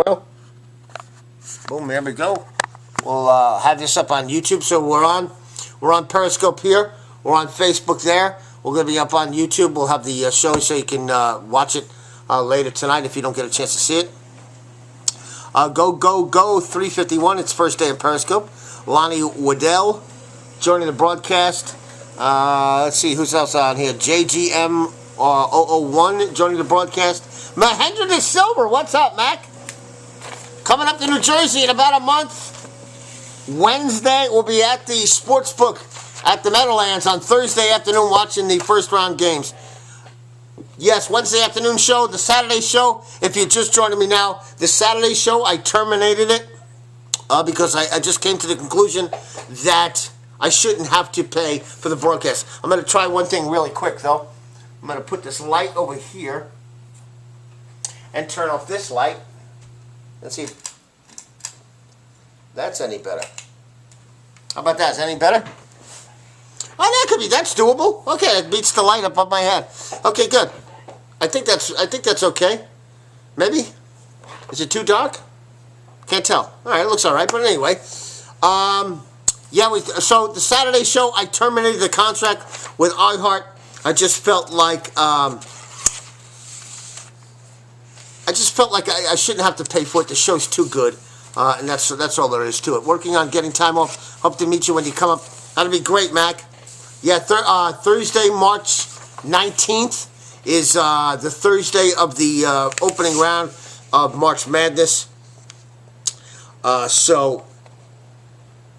well. Boom, there we go. We'll have this up on YouTube. So we're on Periscope here. We're on Facebook there. We're going to be up on YouTube. We'll have the show so you can watch it later tonight if you don't get a chance to see it. Go 351. It's first day of Periscope. Lonnie Waddell joining the broadcast. Let's see who's else on here. JGM 001 joining the broadcast. Mahendra De Silver, what's up, Mac? Coming up to New Jersey in about a month. Wednesday, we'll be at the Sportsbook at the Meadowlands on Thursday afternoon watching the first round games. Yes, Wednesday afternoon show, the Saturday show, if you're just joining me now, the Saturday show, I terminated it because I just came to the conclusion that I shouldn't have to pay for the broadcast. I'm going to try one thing really quick, though. I'm going to put this light over here and turn off this light. Let's see if that's any better. How about that? Is that any better? Oh, that's doable. Okay, it beats the light up on my head. Okay, good. I think that's okay. Maybe? Is it too dark? Can't tell. All right, it looks all right. But anyway, so the Saturday show, I terminated the contract with iHeart. I just felt like I shouldn't have to pay for it. The show's too good, and that's all there is to it. Working on getting time off. Hope to meet you when you come up. That'll be great, Mac. Yeah, Thursday, March 19th is the Thursday of the opening round of March Madness. So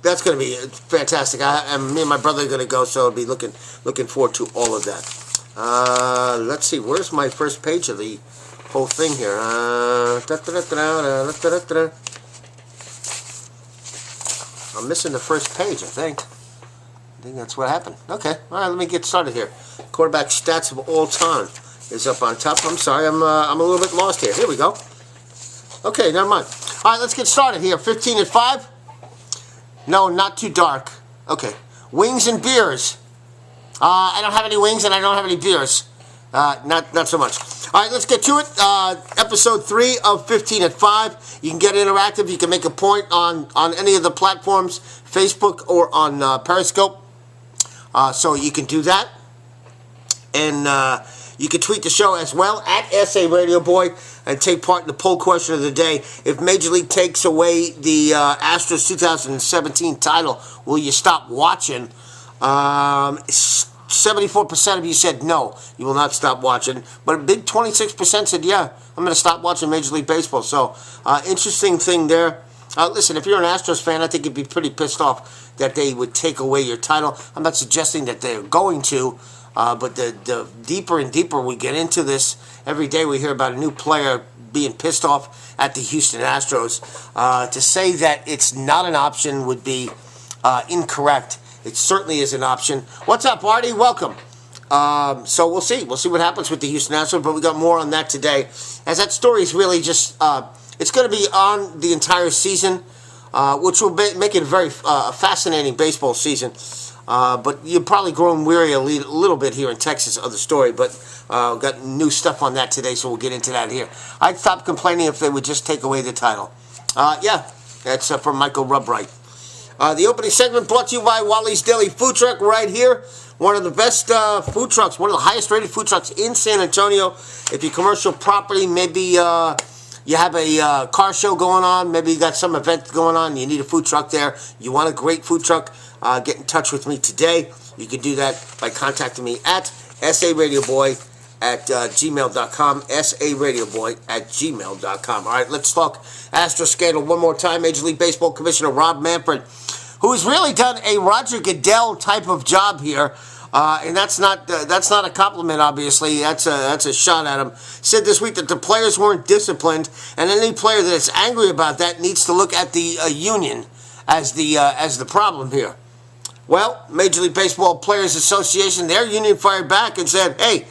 that's going to be fantastic. Me and my brother are going to go, so I'll be looking forward to all of that. Let's see, where's my first page of the whole thing here? I'm missing the first page, I think. I think that's what happened. Okay, all right, let me get started here. Quarterback stats of all time is up on top. I'm sorry, I'm a little bit lost here. Here we go. Okay, never mind. All right, let's get started here. 15 at 5. No, not too dark. Okay. Wings and beers. I don't have any wings and I don't have any beers. Not so much. All right, let's get to it. Episode 3 of 15 at 5. You can get interactive. You can make a point on any of the platforms, Facebook or on Periscope. So you can do that. And you can tweet the show as well at SA Radio Boy and take part in the poll question of the day. If Major League takes away the Astros 2017 title, will you stop watching? 74% of you said no, you will not stop watching. But a big 26% said, yeah, I'm going to stop watching Major League Baseball. So, interesting thing there. Listen, if you're an Astros fan, I think you'd be pretty pissed off that they would take away your title. I'm not suggesting that they're going to, but the deeper and deeper we get into this, every day we hear about a new player being pissed off at the Houston Astros. To say that it's not an option would be incorrect. It certainly is an option. What's up, Artie? Welcome. So we'll see. We'll see what happens with the Houston Astros, but we got more on that today. As that story is really just, it's going to be on the entire season, which will make it a very fascinating baseball season. But you've probably grown weary a little bit here in Texas of the story, but got new stuff on that today, so we'll get into that here. I'd stop complaining if they would just take away the title. Yeah, that's from Michael Rubright. The opening segment brought to you by Wallys Deli Food Truck right here. One of the best food trucks, one of the highest rated food trucks in San Antonio. If you're commercial property, maybe you have a car show going on, maybe you got some event going on, you need a food truck there, you want a great food truck, get in touch with me today. You can do that by contacting me at saradioboy at gmail.com, saradioboy at gmail.com. All right, let's talk Astros scandal one more time. Major League Baseball Commissioner Rob Manfred, who has really done a Roger Goodell type of job here, and that's not a compliment, obviously. That's a shot at him. Said this week that the players weren't disciplined, and any player that is angry about that needs to look at the union as the problem here. Well, Major League Baseball Players Association, their union fired back and said, hey,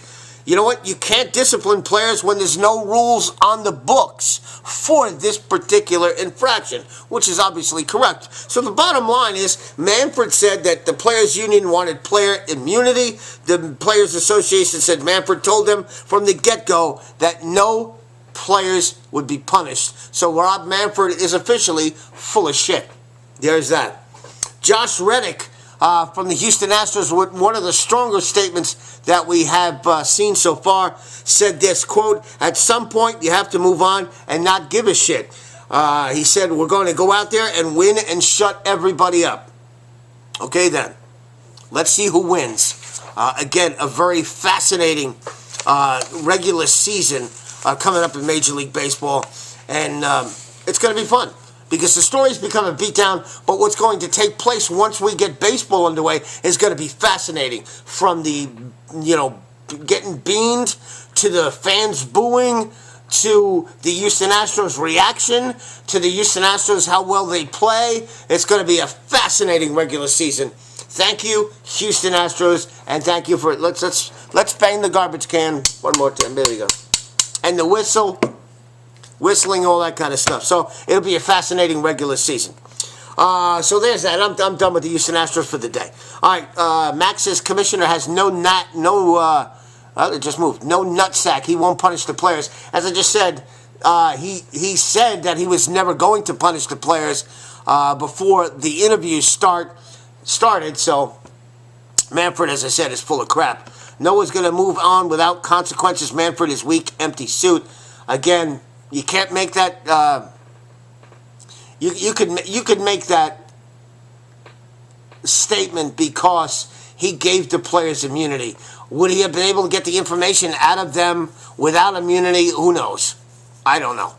you know what? You can't discipline players when there's no rules on the books for this particular infraction, which is obviously correct. So the bottom line is, Manfred said that the Players Union wanted player immunity. The Players Association said Manfred told them from the get-go that no players would be punished. So Rob Manfred is officially full of shit. There's that. Josh Reddick from the Houston Astros, with one of the stronger statements that we have seen so far, said this, quote, "At some point you have to move on and not give a shit." He said, "We're going to go out there and win and shut everybody up." Okay then, let's see who wins. Again, a very fascinating regular season coming up in Major League Baseball, and it's going to be fun because the stories become a beatdown, but what's going to take place once we get baseball underway is going to be fascinating, from the, getting beamed to the fans booing to the Houston Astros reaction to the Houston Astros, how well they play. It's going to be a fascinating regular season. Thank you, Houston Astros, and thank you for let's bang the garbage can one more time. There we go, and the whistling, all that kind of stuff. So it'll be a fascinating regular season. So there's that. I'm done with the Houston Astros for the day. All right, Max's commissioner has no nutsack. He won't punish the players. As I just said, he said that he was never going to punish the players before the interviews started. So Manfred, as I said, is full of crap. Noah's going to move on without consequences. Manfred is weak, empty suit. Again, you can't make that. You could make that statement because he gave the players immunity. Would he have been able to get the information out of them without immunity? Who knows? I don't know.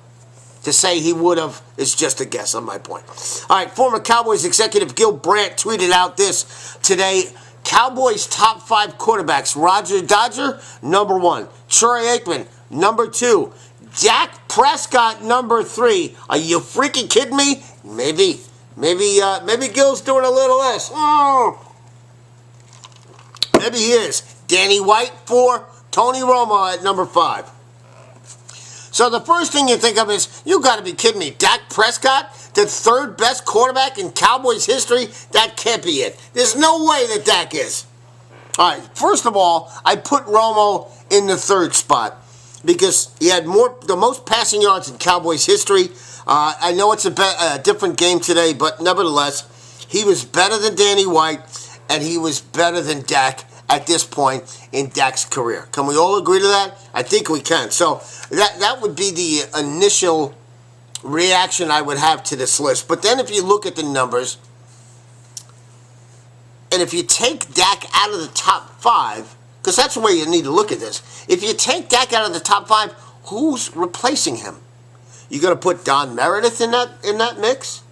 To say he would have is just a guess on my point. All right, former Cowboys executive Gil Brandt tweeted out this today. Cowboys top 5 quarterbacks. Roger Dodger, number 1. Troy Aikman, number 2. Dak Prescott, number 3. Are you freaking kidding me? Maybe Gil's doing a little less. Maybe he is. Danny White, 4. Tony Romo at number 5. So the first thing you think of is, you got to be kidding me. Dak Prescott, the 3rd best quarterback in Cowboys history? That can't be it. There's no way that Dak is. All right, first of all, I put Romo in the 3rd spot because he had the most passing yards in Cowboys history. I know it's a different game today, but nevertheless, he was better than Danny White, and he was better than Dak at this point in Dak's career. Can we all agree to that? I think we can. So that would be the initial reaction I would have to this list. But then if you look at the numbers, and if you take Dak out of the top 5, because that's the way you need to look at this. If you take Dak out of the top 5, who's replacing him? You going to put Don Meredith in that mix?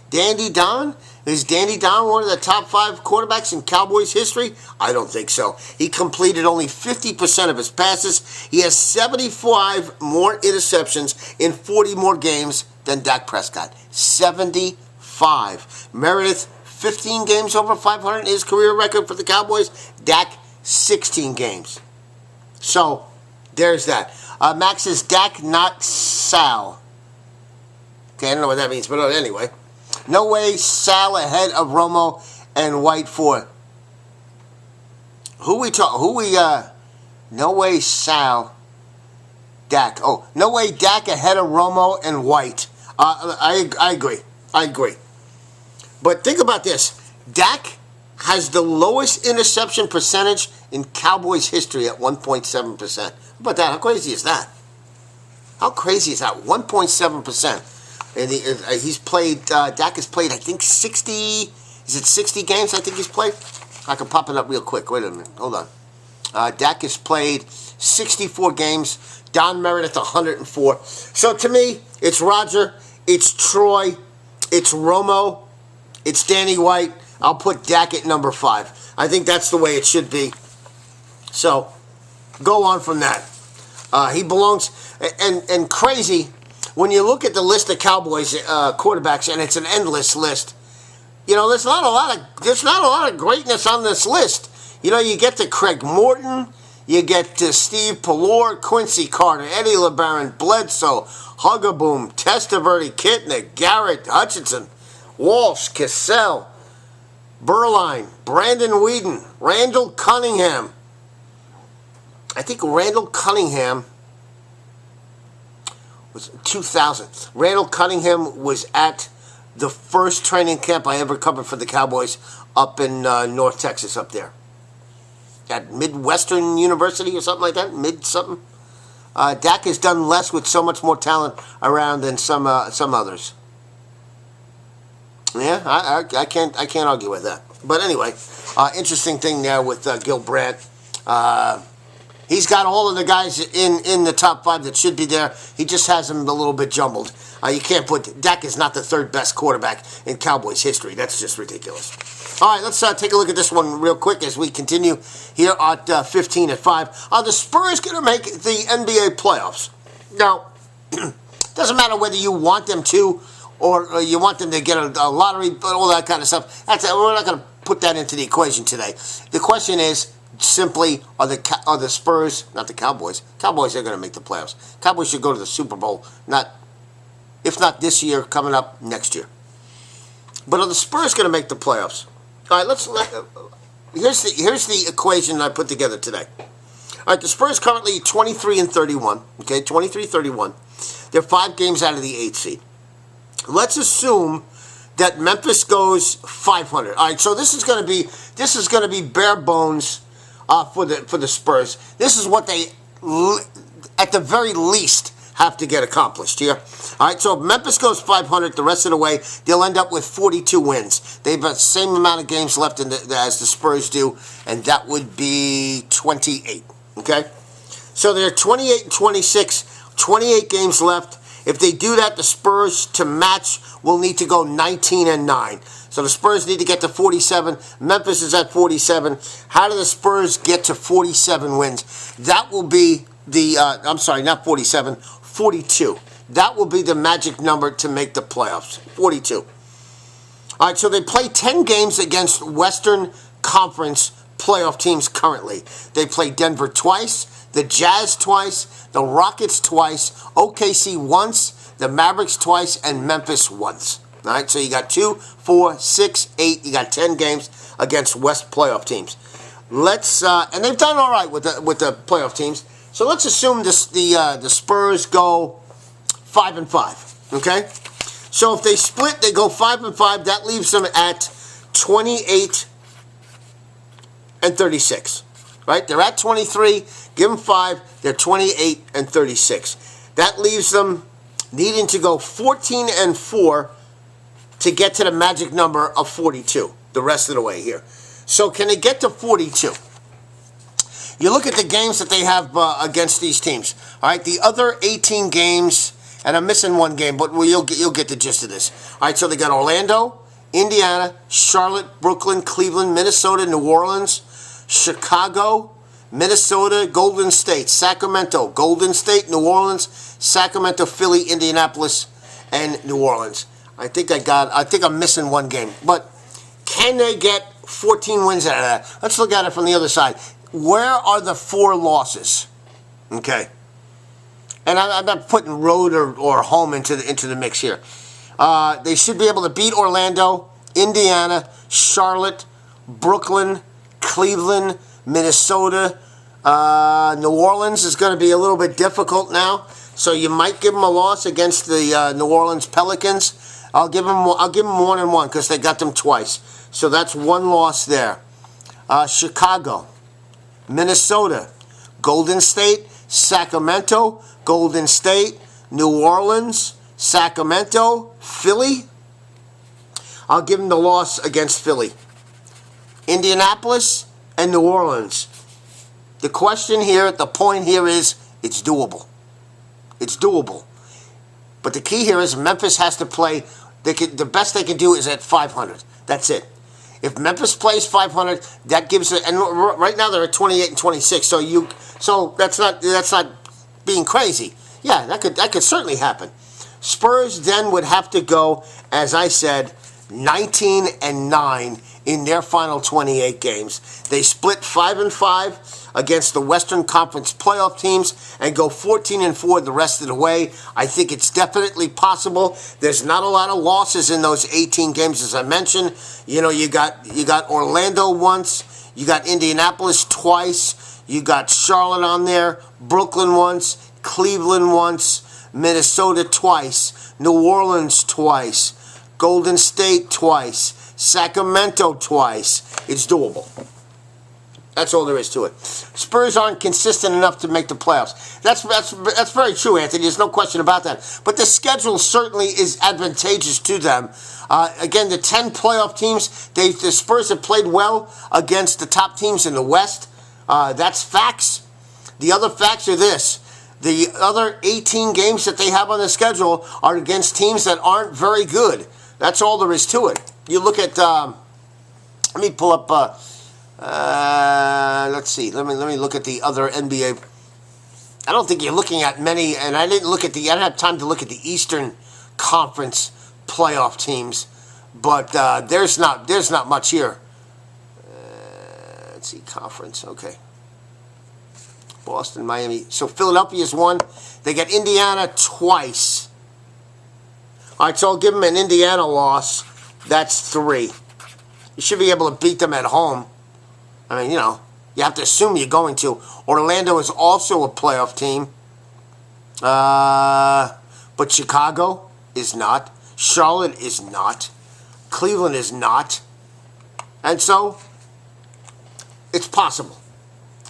Dandy Don? Is Dandy Don one of the top 5 quarterbacks in Cowboys history? I don't think so. He completed only 50% of his passes. He has 75 more interceptions in 40 more games than Dak Prescott. 75. Meredith, 15 games over 500 in his career record for the Cowboys. Dak, 16 games. So, there's that. Max says Dak, not Sal. Okay, I don't know what that means, but anyway. No way Sal ahead of Romo and White for. No way Sal. Dak. Oh, no way Dak ahead of Romo and White. I agree. But think about this. Dak has the lowest interception percentage in Cowboys history at 1.7%. How about that? How crazy is that? 1.7%. And he's played, Dak has played, I think, 60, is it 60 games I think he's played? I can pop it up real quick. Wait a minute. Hold on. Dak has played 64 games. Don Meredith, 104. So to me, it's Roger, it's Troy, it's Romo, it's Danny White. I'll put Dak at number 5. I think that's the way it should be. So, go on from that. He belongs, and crazy, when you look at the list of Cowboys quarterbacks, and it's an endless list, there's not a lot of greatness on this list. You get to Craig Morton, you get to Steve Pallor, Quincy Carter, Eddie LeBaron, Bledsoe, Huggaboom, Testaverde, Kitna, Garrett, Hutchinson, Walsh, Cassell, Berline, Brandon Whedon, Randall Cunningham. I think Randall Cunningham was 2000. Randall Cunningham was at the first training camp I ever covered for the Cowboys up in North Texas up there. At Midwestern University or something like that. Mid-something. Dak has done less with so much more talent around than some others. Yeah, I can't argue with that. But anyway, interesting thing there with Gil Brandt. He's got all of the guys in the top 5 that should be there. He just has them a little bit jumbled. You can't put Dak is not the 3rd best quarterback in Cowboys history. That's just ridiculous. All right, let's take a look at this one real quick as we continue here at 15 at 5. Are the Spurs going to make the NBA playoffs? Now, doesn't matter whether you want them to or you want them to get a lottery, all that kind of stuff. We're not going to put that into the equation today. The question is simply, are the Spurs, not the Cowboys? Cowboys are going to make the playoffs. Cowboys should go to the Super Bowl, if not this year, coming up next year. But are the Spurs going to make the playoffs? All right, here's the equation I put together today. All right, the Spurs currently 23-31. Okay, 23-31. They're 5 games out of the 8th seed. Let's assume that Memphis goes 500. All right, so this is going to be bare bones for the Spurs. This is what they, at the very least, have to get accomplished here. All right, so if Memphis goes 500 the rest of the way, they'll end up with 42 wins. They've got the same amount of games left as the Spurs do, and that would be 28. Okay, so they're 28-26, 28 games left. If they do that, the Spurs to match will need to go 19-9. So the Spurs need to get to 47. Memphis is at 47. How do the Spurs get to 47 wins? That will be the, I'm sorry, not 47, 42. That will be the magic number to make the playoffs, 42. All right, so they play 10 games against Western Conference playoff teams currently. They play Denver twice, the Jazz twice, the Rockets twice, OKC once, the Mavericks twice, and Memphis once. All right, so you got 2, 4, 6, 8. You got 10 games against West playoff teams. Let's and they've done all right with the playoff teams. So let's assume the Spurs go 5-5. Okay, so if they split, they go 5-5. That leaves them at 28-36. Right? They're at 23. Give them 5. They're 28-36. That leaves them needing to go 14-4 to get to the magic number of 42 the rest of the way here. So can they get to 42? You look at the games that they have against these teams. All right, the other 18 games, and I'm missing one game, but you'll get the gist of this. All right, so they got Orlando, Indiana, Charlotte, Brooklyn, Cleveland, Minnesota, New Orleans, Chicago, Minnesota, Golden State, Sacramento, Golden State, New Orleans, Sacramento, Philly, Indianapolis, and New Orleans. I think I'm missing one game. But can they get 14 wins out of that? Let's look at it from the other side. Where are the 4 losses? Okay. And I'm not putting road or home into the mix here. They should be able to beat Orlando, Indiana, Charlotte, Brooklyn, Cleveland, Minnesota. New Orleans is going to be a little bit difficult now, so you might give them a loss against the New Orleans Pelicans. I'll give them 1-1 because they got them twice. So that's 1 loss there. Chicago, Minnesota, Golden State, Sacramento, Golden State, New Orleans, Sacramento, Philly. I'll give them the loss against Philly. Indianapolis and New Orleans. The question here, the point here is, it's doable. It's doable. But the key here is Memphis has to play. The best they can do is at 500. That's it. If Memphis plays 500, that gives it. And right now they're at 28-26. So that's not being crazy. Yeah, that could certainly happen. Spurs then would have to go, as I said, 19-9 in their final 28 games. They split 5-5 against the Western Conference playoff teams and go 14-4 the rest of the way. I think it's definitely possible. There's not a lot of losses in those 18 games, as I mentioned. You know, you got Orlando once, you got Indianapolis twice, you got Charlotte on there, Brooklyn once, Cleveland once, Minnesota twice, New Orleans twice, Golden State twice, Sacramento twice. It's doable. That's all there is to it. Spurs aren't consistent enough to make the playoffs. That's very true, Anthony. There's no question about that. But the schedule certainly is advantageous to them. Again, the 10 playoff teams, the Spurs have played well against the top teams in the West. That's facts. The other facts are this. The other 18 games that they have on the schedule are against teams that aren't very good. That's all there is to it. You look at, let me pull up, let's see, let me look at the other NBA. I don't think you're looking at many, and I didn't have time to look at the Eastern Conference playoff teams, but there's not much here. Let's see, conference, okay. Boston, Miami. So Philadelphia's won. They got Indiana twice. All right, so I'll give them an Indiana loss. That's 3. You should be able to beat them at home. I mean, you know, you have to assume you're going to. Orlando is also a playoff team. But Chicago is not. Charlotte is not. Cleveland is not. And so, it's possible.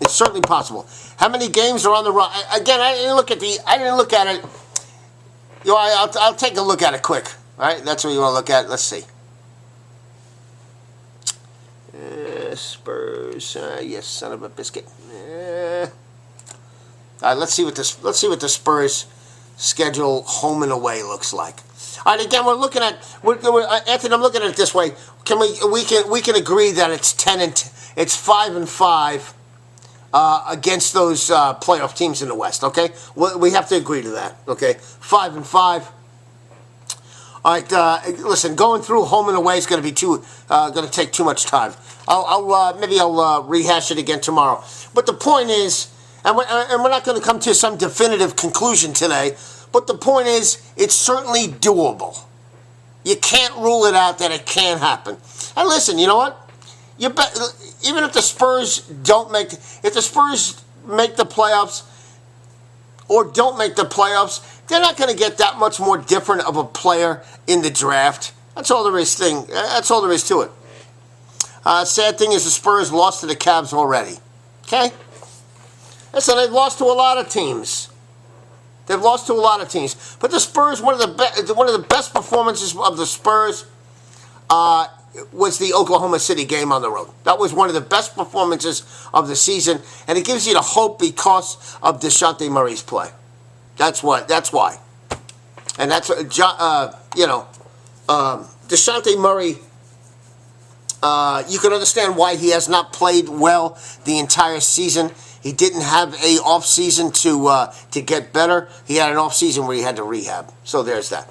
It's certainly possible. How many games are on the run? Again, I didn't look at it. You know, I'll take a look at it quick. All right, that's what you want to look at. Let's see. Spurs. Yes, son of a biscuit. All right, let's see what the Spurs schedule home and away looks like. All right, again, we're looking at Anthony. I'm looking at it this way. We can agree that it's 5-5 against those playoff teams in the West. Okay, we have to agree to that. Okay, 5-5. All right, listen. Going through home and away is going to take too much time. Maybe I'll rehash it again tomorrow. But the point is, and we're not going to come to some definitive conclusion today. But the point is, it's certainly doable. You can't rule it out that it can happen. And listen, you know what? Even if the Spurs if the Spurs make the playoffs or don't make the playoffs, they're not going to get that much more different of a player in the draft. That's all there is to it. Sad thing is the Spurs lost to the Cavs already. Okay? Listen, they've lost to a lot of teams. But the Spurs, one of the best performances of the Spurs was the Oklahoma City game on the road. That was one of the best performances of the season, and it gives you the hope because of DeJounte Murray's play. That's why. And that's DeJounte Murray. You can understand why he has not played well the entire season. He didn't have a off season to get better. He had an off season where he had to rehab. So there's that.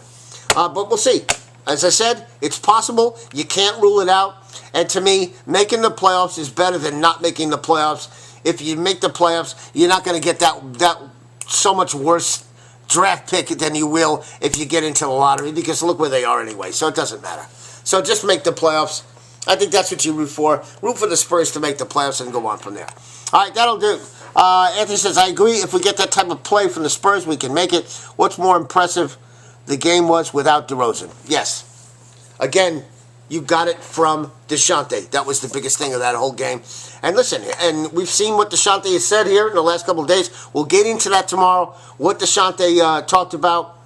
But we'll see. As I said, it's possible. You can't rule it out. And to me, making the playoffs is better than not making the playoffs. If you make the playoffs, you're not going to get that so much worse draft pick than you will if you get into the lottery, because look where they are anyway. So it doesn't matter. So just make the playoffs. I think that's what you root for. Root for the Spurs to make the playoffs and go on from there. All right, that'll do. Anthony says, I agree. If we get that type of play from the Spurs, we can make it. What's more impressive? The game was without DeRozan. Yes. Again, you got it from DeJounte. That was the biggest thing of that whole game. And listen, and we've seen what DeJounte has said here in the last couple of days. We'll get into that tomorrow. What DeJounte talked about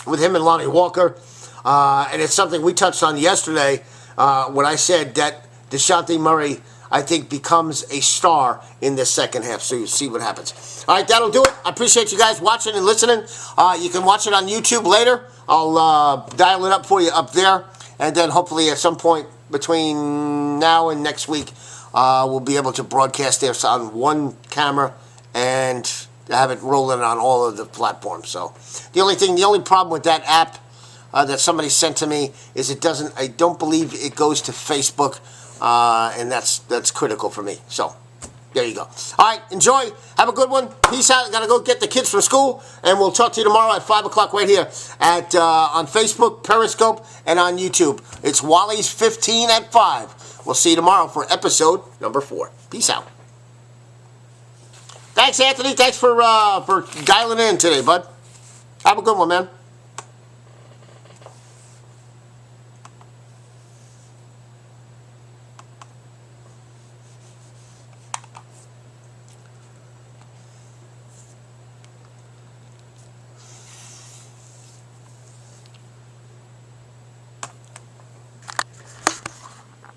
with him and Lonnie Walker. And it's something we touched on yesterday when I said that DeJounte Murray, I think, becomes a star in this second half. So you see what happens. All right, that'll do it. I appreciate you guys watching and listening. You can watch it on YouTube later. I'll dial it up for you up there. And then hopefully at some point between now and next week, we'll be able to broadcast this on one camera and have it rolling on all of the platforms. So the only problem with that app that somebody sent to me is I don't believe it goes to Facebook. And that's critical for me. So, there you go. All right, enjoy. Have a good one. Peace out. Got to go get the kids from school, and we'll talk to you tomorrow at 5 o'clock right here on Facebook, Periscope, and on YouTube. It's Wallys 15 at 5. We'll see you tomorrow for episode number 4. Peace out. Thanks, Anthony. Thanks for dialing in today, bud. Have a good one, man.